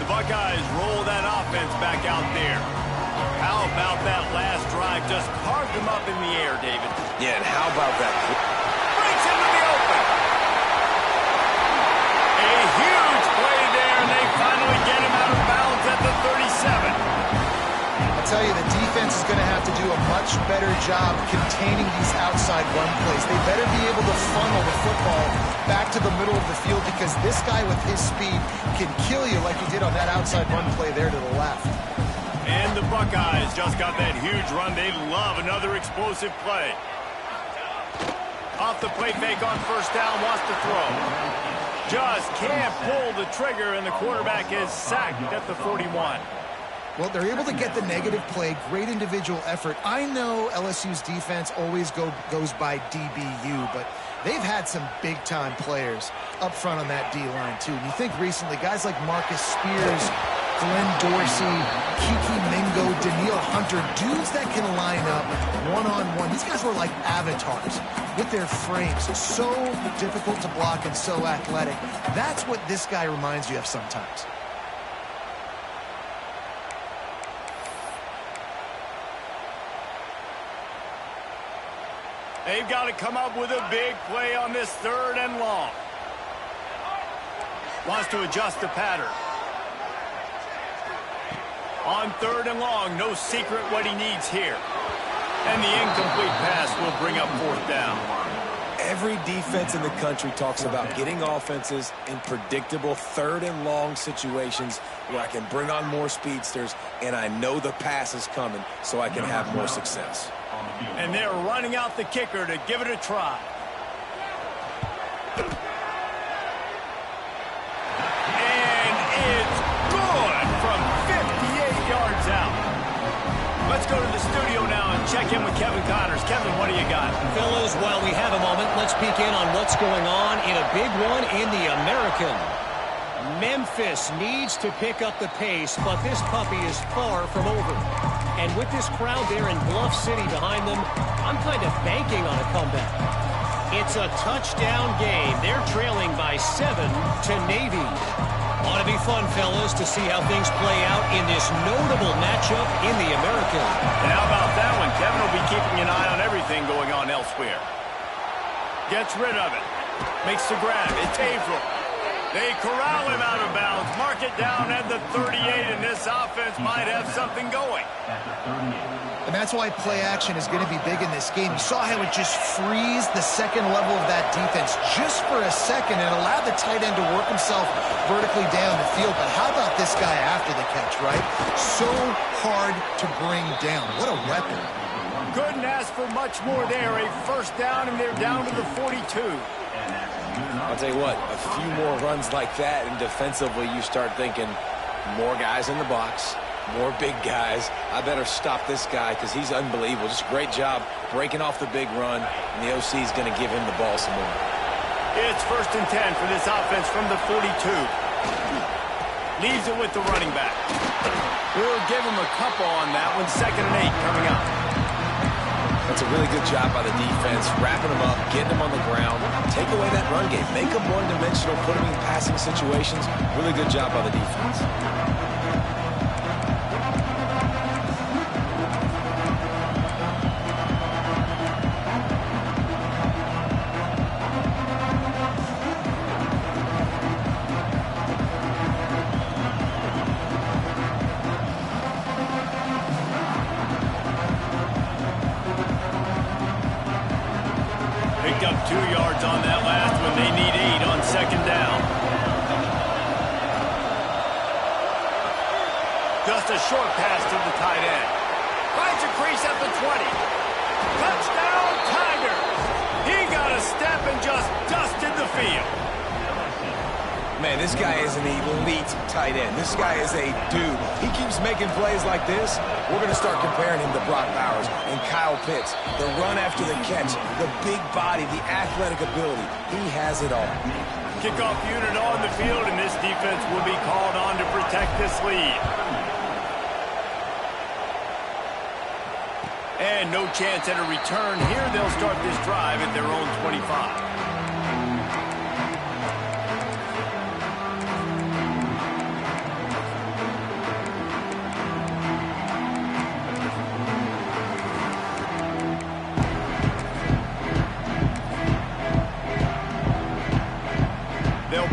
Buckeyes roll that offense back out there. How about that last drive? Just carved them up in the air, David. Yeah, and how about that? Breaks into the open. A huge play there, and they finally get him out of bounds at the 37. I tell you, the defense is going to have to do a much better job containing these outside run plays. They better be able to funnel the football back to the middle of the field, because this guy with his speed can kill you like he did on that outside run play there to the left. And the Buckeyes just got that huge run. They love another explosive play. Off the play fake on 1st down, wants to throw. Just can't pull the trigger, and the quarterback is sacked at the 41. Well, they're able to get the negative play, great individual effort. I know LSU's defense always goes by DBU, but they've had some big-time players up front on that D-line, too. And you think recently, guys like Marcus Spears, Glenn Dorsey, Kiki Mingo, Daniil Hunter, dudes that can line up one-on-one. These guys were like avatars with their frames. So difficult to block and so athletic. That's what this guy reminds you of sometimes. They've got to come up with a big play on this 3rd and long. Wants to adjust the pattern. On 3rd and long, no secret what he needs here. And the incomplete pass will bring up 4th down. Every defense in the country talks about getting offenses in predictable 3rd and long situations where I can bring on more speedsters and I know the pass is coming so I can have more success. And they're running out the kicker to give it a try. check in with Kevin Connors. Kevin, what do you got? Fellas, while we have a moment, let's peek in on what's going on in a big one in the American. Memphis needs to pick up the pace, but this puppy is far from over. And with this crowd there in Bluff City behind them, I'm kind of banking on a comeback. It's a touchdown game. They're trailing by 7 to Navy. Ought to be fun, fellas, to see how things play out in this notable matchup in the American. And how about that one? Kevin will be keeping an eye on everything going on elsewhere. Gets rid of it. Makes the grab. It's Averill. They corral him out of bounds. Mark it down at the 38, and this offense might have something going. And that's why play action is going to be big in this game. You saw how it just frees the second level of that defense just for a second and allowed the tight end to work himself vertically down the field. But how about this guy after the catch, right? So hard to bring down. What a weapon. Couldn't ask for much more there. A first down, and they're down to the 42. I'll tell you what, a few more runs like that, and defensively you start thinking more guys in the box, more big guys. I better stop this guy because he's unbelievable. Just a great job breaking off the big run, and the OC is going to give him the ball some more. It's 1st and 10 for this offense from the 42. Leaves it with the running back. We'll give him a couple on that one. 2nd and 8 coming up. That's a really good job by the defense, wrapping them up, getting them on the ground, take away that run game, make them one-dimensional, put them in passing situations. Really good job by the defense. Up 2 yards on that last one. They need 8 on 2nd down. Just a short pass to the tight end. Finds a crease at the 20. Touchdown, Tigers! He got a step and just dusted the field. Man, this guy is an elite tight end. This guy is a dude. He keeps making plays like this. We're going to start comparing him to Brock Bowers and Kyle Pitts. The run after the catch, the big body, the athletic ability. He has it all. Kickoff unit on the field, and this defense will be called on to protect this lead. And no chance at a return here. They'll start this drive at their own 25.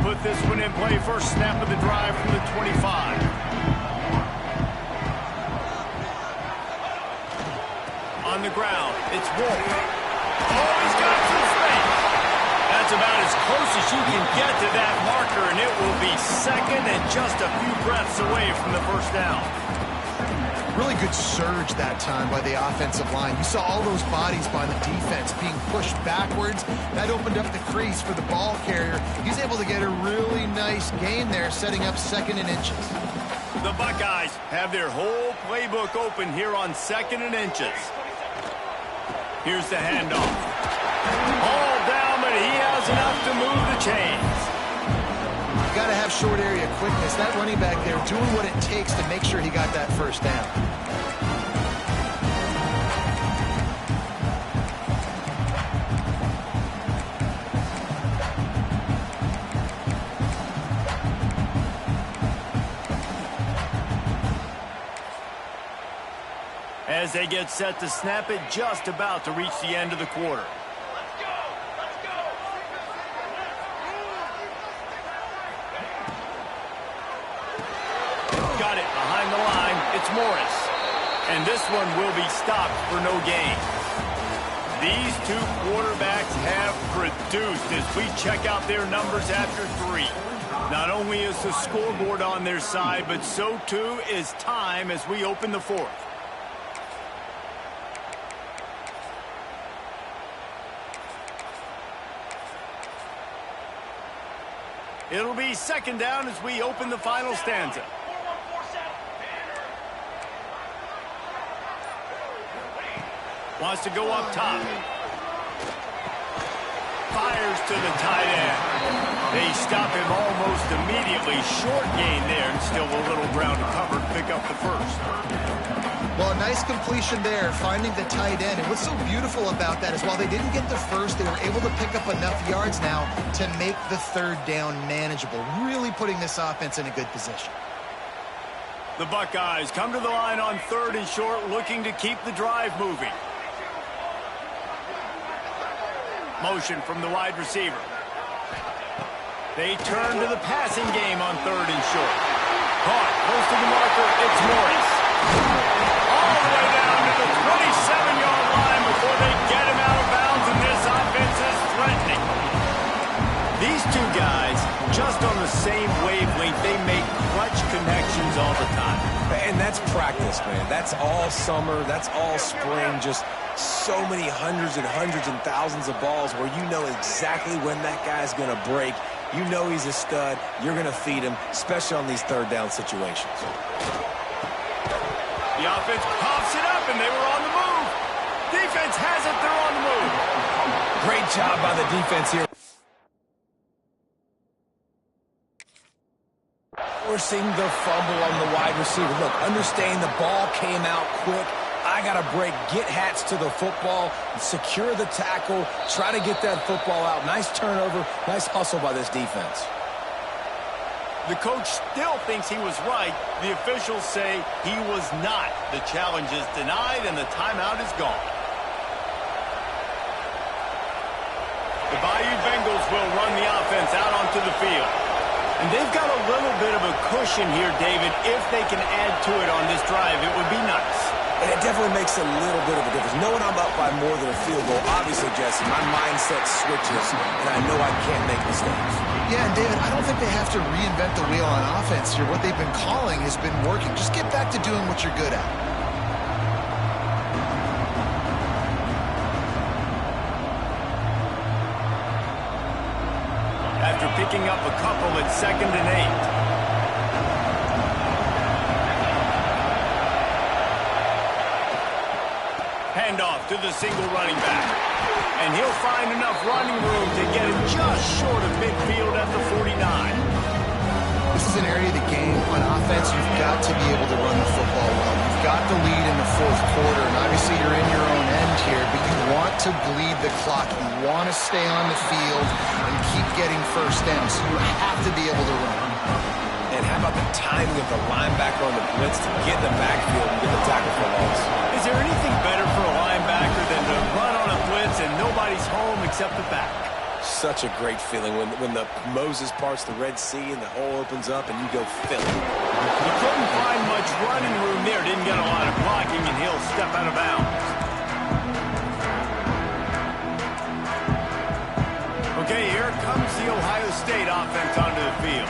Put this one in play. First snap of the drive from the 25. On the ground, it's Wolf. Oh, he's got some space. That's about as close as you can get to that marker, and it will be 2nd and just a few breaths away from the first down. Really good surge that time by the offensive line. You saw all those bodies by the defense being pushed backwards. That opened up the crease for the ball carrier. He's able to get a really nice gain there, setting up 2nd and inches. The Buckeyes have their whole playbook open here on 2nd and inches. Here's the handoff. Ball down, but he has enough to move the chains. Got to have short area quickness. That running back there doing what it takes to make sure he got that first down. As they get set to snap it, just about to reach the end of the quarter. Got it behind the line. It's Morris. And this one will be stopped for no gain. These two quarterbacks have produced as we check out their numbers after 3. Not only is the scoreboard on their side, but so too is time as we open the 4th. It'll be 2nd down as we open the final stanza. Wants to go up top. Fires to the tight end. They stop him almost immediately. Short gain there, and still a little ground to cover to pick up the first. Well, a nice completion there, finding the tight end. And what's so beautiful about that is while they didn't get the first, they were able to pick up enough yards now to make the third down manageable, really putting this offense in a good position. The Buckeyes come to the line on 3rd and short, looking to keep the drive moving. Motion from the wide receiver. They turn to the passing game on 3rd and short. Caught, close to the marker, it's Morris. All the way down to the 27-yard line before they get him out of bounds, and this offense is threatening. These two guys, just on the same wavelength, they make clutch connections all the time. And that's practice, man. That's all summer. That's all spring. Just so many hundreds and thousands of balls where you know exactly when that guy's going to break. You know he's a stud. You're going to feed him, especially on these third down situations. The offense pops it up, and they were on the move. Defense has it. They're on the move. Great job by the defense here. Forcing the fumble on the wide receiver. Look, understand the ball came out quick. I got to break, get Hats to the football, secure the tackle, try to get that football out. Nice turnover, nice hustle by this defense. The coach still thinks he was right. The officials say he was not. The challenge is denied, and the timeout is gone. The Bayou Bengals will run the offense out onto the field. And they've got a little bit of a cushion here, David. If they can add to it on this drive, it would be nice. And it definitely makes a little bit of a difference. Knowing I'm up by more than a field goal, obviously, Jesse, my mindset switches, and I know I can't make mistakes. Yeah, and David, I don't think they have to reinvent the wheel on offense here. What they've been calling has been working. Just get back to doing what you're good at. After picking up a couple at 2nd and 8. Handoff to the single running back. And he'll find enough running room to get it just short of midfield at the 49. This is an area of the game on offense you've got to be able to run the football well. You've got the lead in the 4th quarter, and obviously you're in your own end here, but you want to bleed the clock. You want to stay on the field and keep getting first down, so you have to be able to run. And how about the timing of the linebacker on the blitz to get in the backfield and get the tackle for loss? Is there anything better for a linebacker than to run on a blitz and nobody's home except the back? Such a great feeling when the Moses parts the Red Sea and the hole opens up and you go fill it. He couldn't find much running room there. Didn't get a lot of blocking, and he'll step out of bounds. Okay, here comes the Ohio State offense onto the field.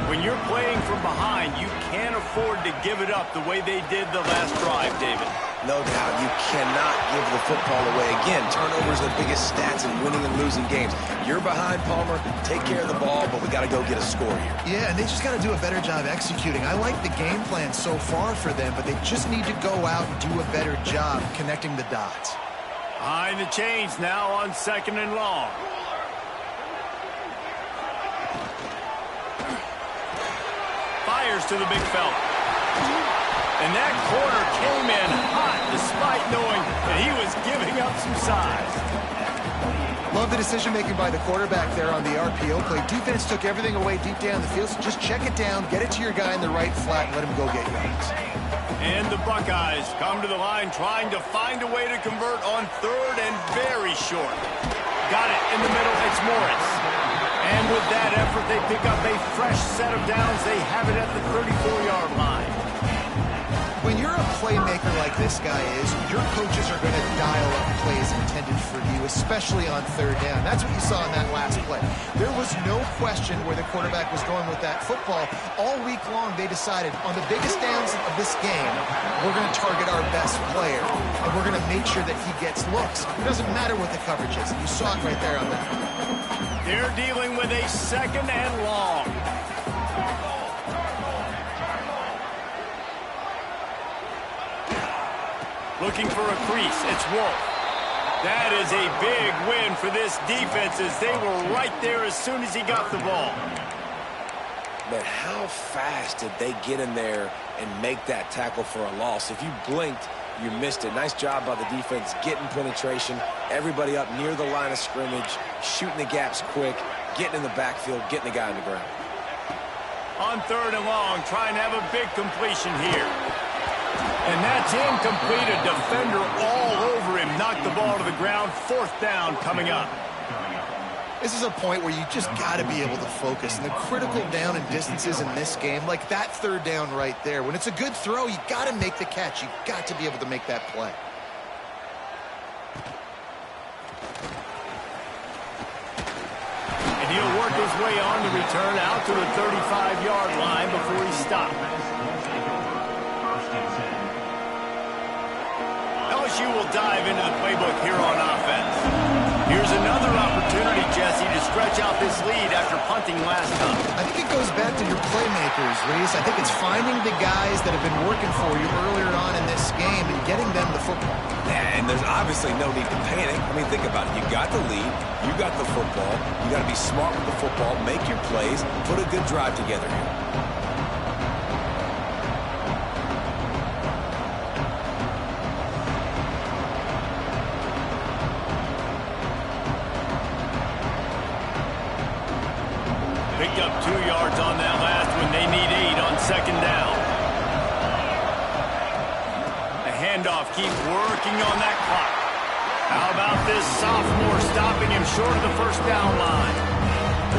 When you're playing from behind, you can't afford to give it up the way they did the last drive, David. No doubt, you cannot give the football away. Again, turnovers are the biggest stats in winning and losing games. You're behind, Palmer. Take care of the ball, but we got to go get a score here. Yeah, and they just got to do a better job executing. I like the game plan so far for them, but they just need to go out and do a better job connecting the dots. Behind the chains now on 2nd and long. Fires to the big fella. And that corner came in hot despite knowing that he was giving up some size. Love the decision-making by the quarterback there on the RPO play. Defense took everything away deep down the field, so just check it down, get it to your guy in the right flat, and let him go get yards. And the Buckeyes come to the line trying to find a way to convert on 3rd and very short. Got it in the middle. It's Morris. And with that effort, they pick up a fresh set of downs. They have it at the 34-yard line. When you're a playmaker like this guy is, your coaches are going to dial up plays intended for you, especially on 3rd down. That's what you saw in that last play. There was no question where the quarterback was going with that football. All week long, they decided on the biggest downs of this game, we're going to target our best player, and we're going to make sure that he gets looks. It doesn't matter what the coverage is. You saw it right there on that. They're dealing with a 2nd and long. Looking for a crease. It's Wolf. That is a big win for this defense as they were right there as soon as he got the ball. But how fast did they get in there and make that tackle for a loss? If you blinked, you missed it. Nice job by the defense getting penetration. Everybody up near the line of scrimmage, shooting the gaps quick, getting in the backfield, getting the guy on the ground. On 3rd and long, trying to have a big completion here. And that's incomplete. A defender all over him. Knocked the ball to the ground. 4th down coming up. This is a point where you just got to be able to focus. And the critical down and distances in this game, like that 3rd down right there, when it's a good throw, you got to make the catch. You got to be able to make that play. And he'll work his way on the return out to the 35-yard line before he stopped. LSU will dive into the playbook here on offense. Here's another opportunity, Jesse, to stretch out this lead after punting last time. I think it goes back to your playmakers, Reese. I think it's finding the guys that have been working for you earlier on in this game and getting them the football. And there's obviously no need to panic. I mean, think about it. You got the lead. You got the football. You got to be smart with the football, make your plays, put a good drive together here. Picked up 2 yards on that last one. They need 8 on 2nd down. The handoff keeps working on that clock. How about this sophomore stopping him short of the 1st down line?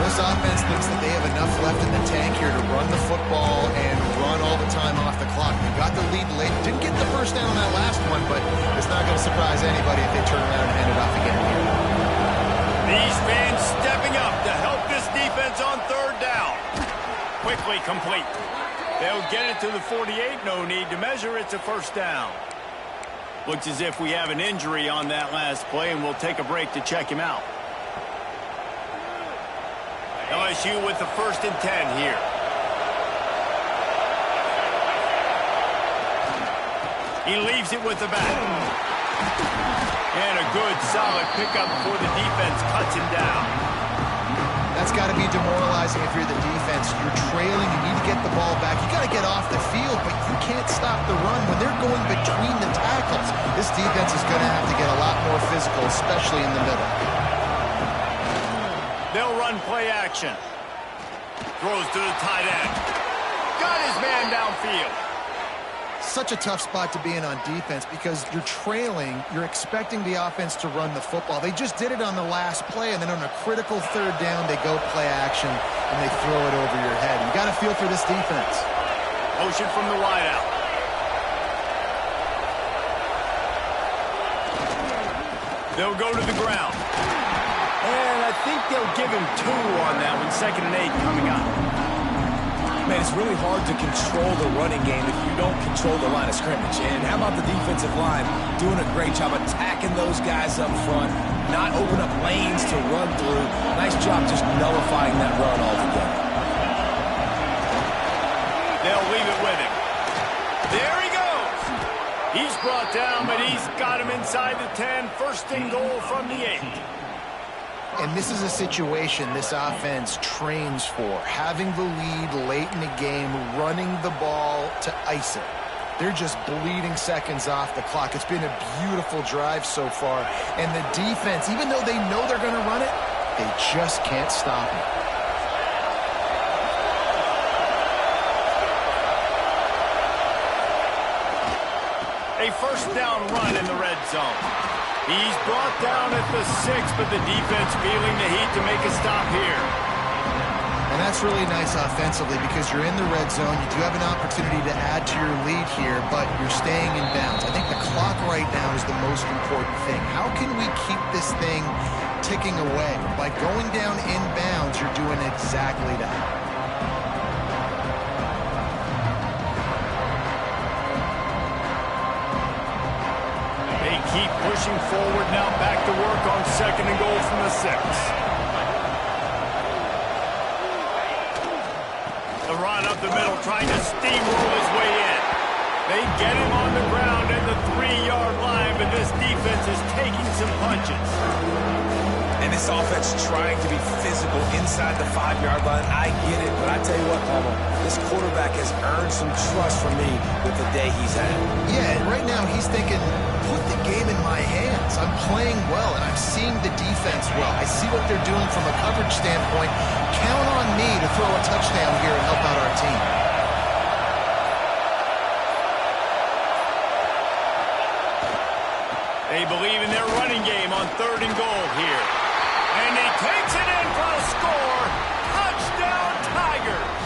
This offense thinks that they have enough left in the tank here to run the football and run all the time off the clock. They got the lead late. Didn't get the 1st down on that last one, but it's not going to surprise anybody if they turn around and hand it off again here. These fans stepping up to help this defense on 3rd down. Quickly complete. They'll get it to the 48. No need to measure. It's a 1st down. Looks as if we have an injury on that last play, and we'll take a break to check him out. LSU with the 1st and 10 here. He leaves it with the back. And a good, solid pickup before the defense cuts him down. That's got to be demoralizing if you're the defense. You're trailing. You need to get the ball back. You got to get off the field, but you can't stop the run. When they're going between the tackles, this defense is going to have to get a lot more physical, especially in the middle. They'll run play action. Throws to the tight end. Got his man downfield. Such a tough spot to be in on defense because you're trailing. You're expecting the offense to run the football. They just did it on the last play, and then on a critical 3rd down, they go play action, and they throw it over your head. You got to feel for this defense. Motion from the wideout. They'll go to the ground. And I think they'll give him 2 on that one. 2nd and 8 coming up. Man, it's really hard to control the running game if you don't control the line of scrimmage. And how about the defensive line doing a great job attacking those guys up front, not open up lanes to run through. Nice job just nullifying that run altogether. They'll leave it with him. There he goes. He's brought down, but he's got him inside the 10. 1st and goal from the 8. And this is a situation this offense trains for. Having the lead late in the game, running the ball to ice it. They're just bleeding seconds off the clock. It's been a beautiful drive so far. And the defense, even though they know they're going to run it, they just can't stop it. A 1st down run in the red zone. He's brought down at the 6, but the defense feeling the heat to make a stop here. And that's really nice offensively because you're in the red zone. You do have an opportunity to add to your lead here, but you're staying in bounds. I think the clock right now is the most important thing. How can we keep this thing ticking away? By going down in bounds, you're doing exactly that. Keep pushing forward now, back to work on 2nd and goal from the 6. The run up the middle, trying to steamroll his way in. They get him on the ground at the 3-yard line, but this defense is taking some punches. And this offense trying to be physical inside the 5-yard line. I get it, but I tell you what, Palmer, this quarterback has earned some trust from me with the day he's had. Yeah, and right now he's thinking, put the game in my hands. I'm playing well, and I'm seeing the defense well. I see what they're doing from a coverage standpoint. Count on me to throw a touchdown here and help out our team. They believe in their running game on 3rd and goal here. And he takes it in for a score. Touchdown, Tigers.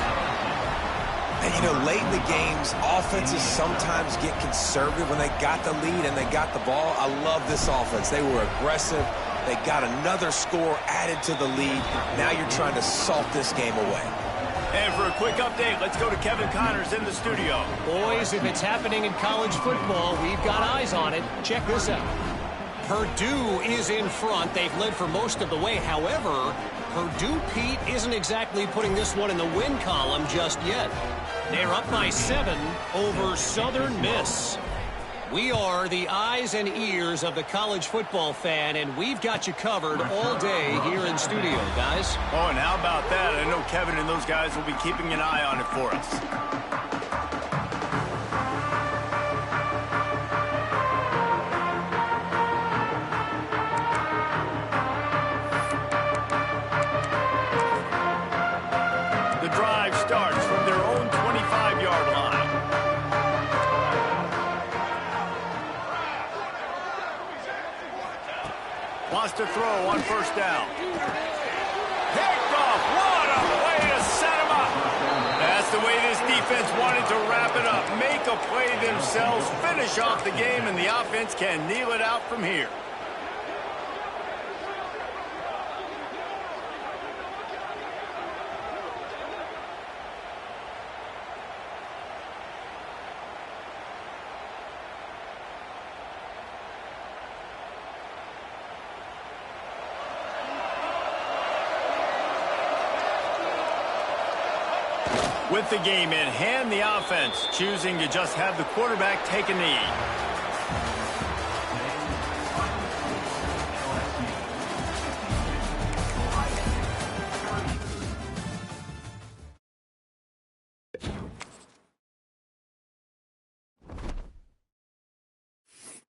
And, you know, late in the games, offenses sometimes get conservative when they got the lead and they got the ball. I love this offense. They were aggressive. They got another score added to the lead. Now you're trying to salt this game away. And for a quick update, let's go to Kevin Connors in the studio. Boys, if it's happening in college football, we've got eyes on it. Check this out. Purdue is in front. They've led for most of the way. However, Purdue, Pete, isn't exactly putting this one in the win column just yet. They're up by 7 over Southern Miss. We are the eyes and ears of the college football fan, and we've got you covered all day here in studio, guys. Oh, and how about that? I know Kevin and those guys will be keeping an eye on it for us. The drive starts from their own 25-yard line. Wants to throw on 1st down. Picked off. What a way to set him up. That's the way this defense wanted to wrap it up. Make a play themselves, finish off the game, and the offense can kneel it out from here. With the game in hand, the offense choosing to just have the quarterback take a knee.